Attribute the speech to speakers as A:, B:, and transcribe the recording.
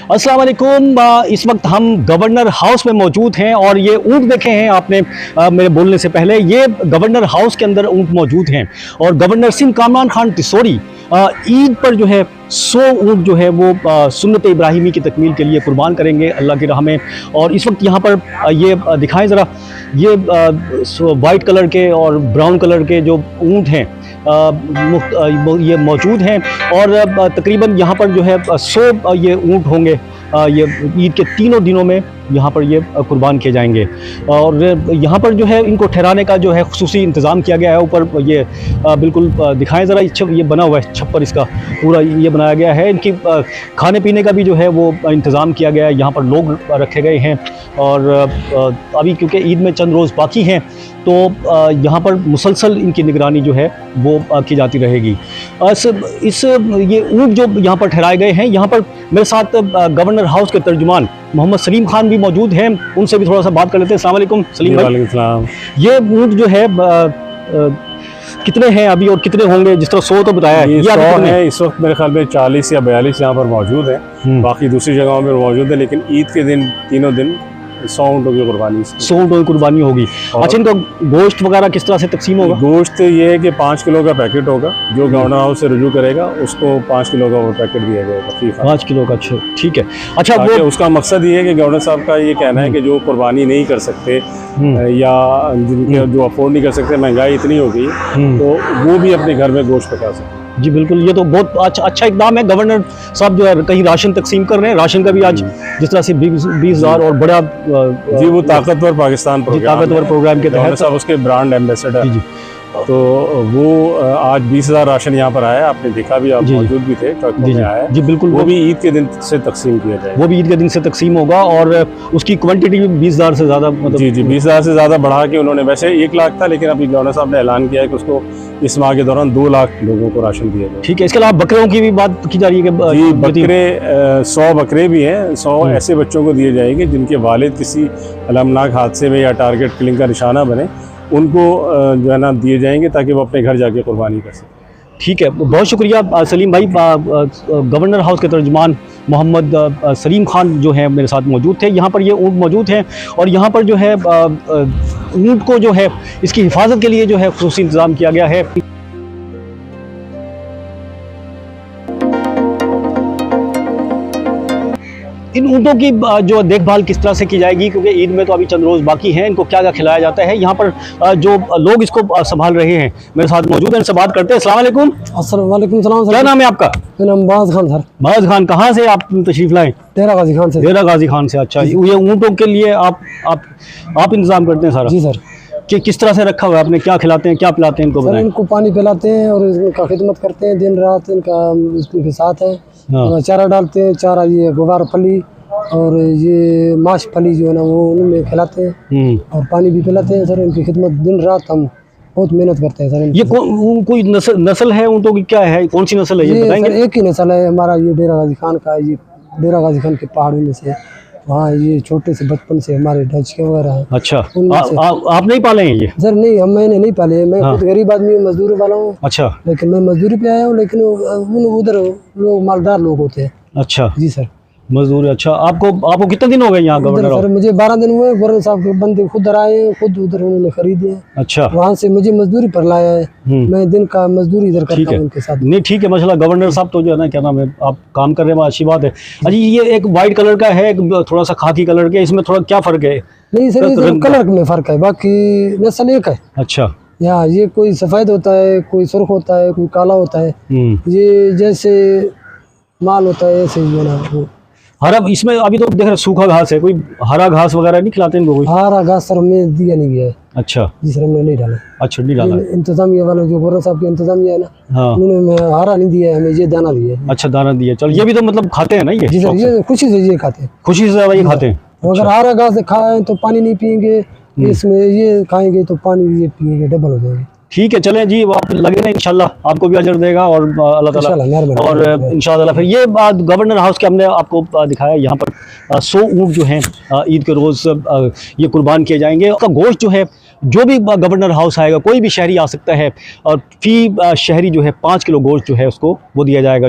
A: अस्सलाम वालेकुम। इस वक्त हम गवर्नर हाउस में मौजूद हैं और ये ऊँट देखे हैं आपने मेरे बोलने से पहले। ये गवर्नर हाउस के अंदर ऊँट मौजूद हैं और गवर्नर सिंह कामरान खान तिसोरी ईद पर जो है 100 ऊँट जो है वो सुन्नत इब्राहिमी की तकमील के लिए कुर्बान करेंगे अल्लाह की राह में। और इस वक्त यहाँ पर ये दिखाएं ज़रा, ये वाइट कलर के और ब्राउन कलर के जो ऊँट हैं ये मौजूद हैं और तकरीबन यहाँ पर जो है 100 ये ऊँट होंगे। ये ईद के तीनों दिनों में यहाँ पर ये कुर्बान किए जाएंगे और यहाँ पर जो है इनको ठहराने का जो है खुसूसी इंतज़ाम किया गया है। ऊपर ये बिल्कुल दिखाएं ज़रा, ये बना हुआ है छप्पर, इसका पूरा ये बनाया गया है। इनकी खाने पीने का भी जो है वो इंतज़ाम किया गया है। यहाँ पर लोग रखे गए हैं और अभी क्योंकि ईद में चंद रोज़ बाकी हैं तो यहाँ पर मुसलसल इनकी निगरानी जो है वो की जाती रहेगी। ये ऊँट जो यहाँ पर ठहराए गए हैं, यहाँ पर मेरे साथ गवर्नर हाउस के तर्जुमान मोहम्मद सलीम खान भी मौजूद हैं, उनसे भी थोड़ा सा बात कर लेते हैं। अस्सलाम वालेकुम सलीम भाई।
B: वालेकुम सलाम।
A: ये ऊँट जो है कितने हैं अभी और कितने होंगे? जिस तरह 100 तो बताया है,
B: ये 100 है इस वक्त मेरे ख्याल में 40 या 42 यहाँ पर मौजूद हैं। बाकी दूसरी जगहों में मौजूद है, लेकिन ईद के दिन तीनों दिन 100 ऊँटों की कुर्बानी
A: 100 ऊँटों की कुर्बानी होगी। अच्छा, इनका गोश्त वगैरह किस तरह से तकसीम होगा?
B: गोश्त ये है कि 5 किलो का पैकेट होगा, जो गवर्नर हाउस से रुजू करेगा उसको 5 किलो का वो पैकेट दिया जाएगा।
A: 5 किलो का, अच्छा ठीक है। अच्छा,
B: वो उसका मकसद ये है कि गवर्नर साहब का ये कहना है कि जो कुर्बानी नहीं कर सकते या जिनके जो अफोर्ड नहीं कर सकते, महंगाई इतनी हो गई तो वो भी अपने घर में गोश्त पका सकते।
A: जी बिल्कुल, ये तो बहुत अच्छा इकदाम है। गवर्नर साहब जो है कहीं राशन तकसीम कर रहे हैं, राशन का भी आज जिस तरह से 20,000 और बड़ा
B: जी वो ताकतवर पाकिस्तान
A: प्रोग्राम के तहत
B: साहब उसके ब्रांड एम्बेसडर जी। तो वो आज 20,000 राशन यहाँ पर आया, आपने देखा भी, आप मौजूद भी थे, ट्रक में आया
A: जी बिल्कुल।
B: वो भी ईद के दिन से तकसीम किया जाएगा।
A: वो भी ईद के दिन से तकसीम होगा और उसकी क्वांटिटी भी 20,000 से ज़्यादा, मतलब
B: जी 20,000 से ज़्यादा बढ़ा के उन्होंने, वैसे 1 लाख था लेकिन अभी गवर्नर साहब ने ऐलान किया है कि उसको इस माह के दौरान 2 लाख लोगों को राशन दिया जाए।
A: ठीक है। इसके अलावा बकरों की भी बात की जा रही है कि
B: जी बकरे 100 बकरे भी हैं, 100 ऐसे बच्चों को दिए जाएंगे जिनके वालिद किसी अलमनाक हादसे में या टारगेट किलिंग का निशाना बने, उनको जो है ना दिए जाएंगे ताकि वो अपने घर जाके कुर्बानी कर सकें।
A: ठीक है, बहुत शुक्रिया सलीम भाई। गवर्नर हाउस के तर्जुमान मोहम्मद सलीम खान जो है मेरे साथ मौजूद थे। यहाँ पर ये ऊँट मौजूद हैं और यहाँ पर जो है ऊँट को जो है इसकी हिफाजत के लिए जो है खुसूसी इंतज़ाम किया गया है। इन ऊँटों की जो देखभाल किस तरह से की जाएगी, क्योंकि ईद में तो अभी चंद रोज़ बाकी हैं, इनको क्या क्या खिलाया जाता है, यहाँ पर जो लोग इसको संभाल रहे हैं मेरे साथ मौजूद हैं, इनसे बात करते हैं। अस्सलाम वालेकुम।
C: वालेकुम सलाम।
A: क्या नाम है आपका?
C: मेरा नाम बाज खान सर।
A: बाज खान, कहाँ से आप तशरीफ़ लाए?
C: डेरा गाजी खान से।
A: डेरा गाजी खान से, अच्छा। ये ऊँटों के लिए आप इंतज़ाम करते हैं सारा?
C: जी सर।
A: कि किस तरह से रखा हुआ है आपने? क्या खिलाते हैं, क्या पिलाते हैं इनको?
C: सर इनको पानी पिलाते हैं और इनका खिदमत करते हैं दिन रात, इनके साथ है। चारा डालते हैं, चारा ये गुवार फली और ये माश फली जो है ना वो उनमें खिलाते हैं और पानी भी पिलाते हैं सर। इनकी खिदमत दिन रात हम बहुत मेहनत करते हैं सर।
A: ये कोई नस्ल है ऊँटों की, क्या है, कौन सी नस्ल है ये बताएंगे?
C: सर एक ही नस्ल है हमारा, ये डेरा गाजी खान का है। ये डेरा गाजी खान के पहाड़ों में से, वहाँ ये छोटे से बचपन से हमारे ढचके वगैरह हैं।
A: अच्छा, आप नहीं पाले हैं ये?
C: सर नहीं, मैंने नहीं पाले, मैं खुद गरीब आदमी हूँ, मजदूरी वाला हूँ।
A: अच्छा।
C: लेकिन मैं मजदूरी पे आया हूँ, लेकिन उधर लोग मालदार लोग होते हैं।
A: अच्छा
C: जी सर,
A: मजदूर। अच्छा, आपको कितने दिन हो गए यहाँ गवर्नर?
C: सर मुझे 12 दिन हुए। गवर्नर साहब के बंदे खुद आए, खुद उधर उन्होंने खरीदे। अच्छा। वहाँ से मुझे मजदूरी पर लाया है, मैं दिन का मजदूरी इधर करता हूँ उनके साथ।
A: नहीं ठीक है, माशाल्लाह गवर्नर साहब तो जो है ना, क्या नाम है, आप काम कर रहे हैं, अच्छी बात है। अच्छा, ये एक वाइट कलर का है, एक थोड़ा सा खाकी कलर का, इसमें थोड़ा क्या फ़र्क है?
C: नहीं सर, ये कलर में फ़र्क है, बाकी नस्ल एक है। अच्छा। यहाँ ये कोई सफ़ेद होता है, कोई सुर्ख होता है, कोई काला होता है। ये जैसे माल होता है ऐसे ही है ना वो।
A: हरा, इसमें अभी तो देख रहे सूखा घास है, कोई हरा घास वगैरह नहीं खिलाते इनको? कोई
C: हरा घास सर हमें दिया नहीं गया है।
A: अच्छा
C: जी सर, हमने नहीं डाला।
A: अच्छा, नहीं डाला।
C: इंतजामिया वाले जो गवर्नर साहब के इंतजामिया है ना, उन्होंने हरा नहीं दिया है, हमें ये दाना दिया है। अच्छा, दाना दिया। चल, ये भी तो मतलब खाते हैं ना ये? जी सर, ये खुशी से ये खाते हैं, खुशी से ये खाते हैं। अगर हरा घास खाएं तो पानी नहीं पियेंगे, इसमें ये खाएंगे तो पानी ये पियेंगे, डबल हो जाएंगे। ठीक है, चलें जी, आप लगे ना, इंशाल्लाह आपको भी अजर देगा और अल्लाह ताला, और इंशाल्लाह। फिर ये बात गवर्नर हाउस के हमने आपको दिखाया, यहाँ पर 100 ऊँट जो हैं ईद के रोज़ ये कुर्बान किए जाएंगे। उसका गोश्त जो है, जो भी गवर्नर हाउस आएगा, कोई भी शहरी आ सकता है और फी शहरी जो है 5 किलो गोश्त जो है उसको वो दिया जाएगा।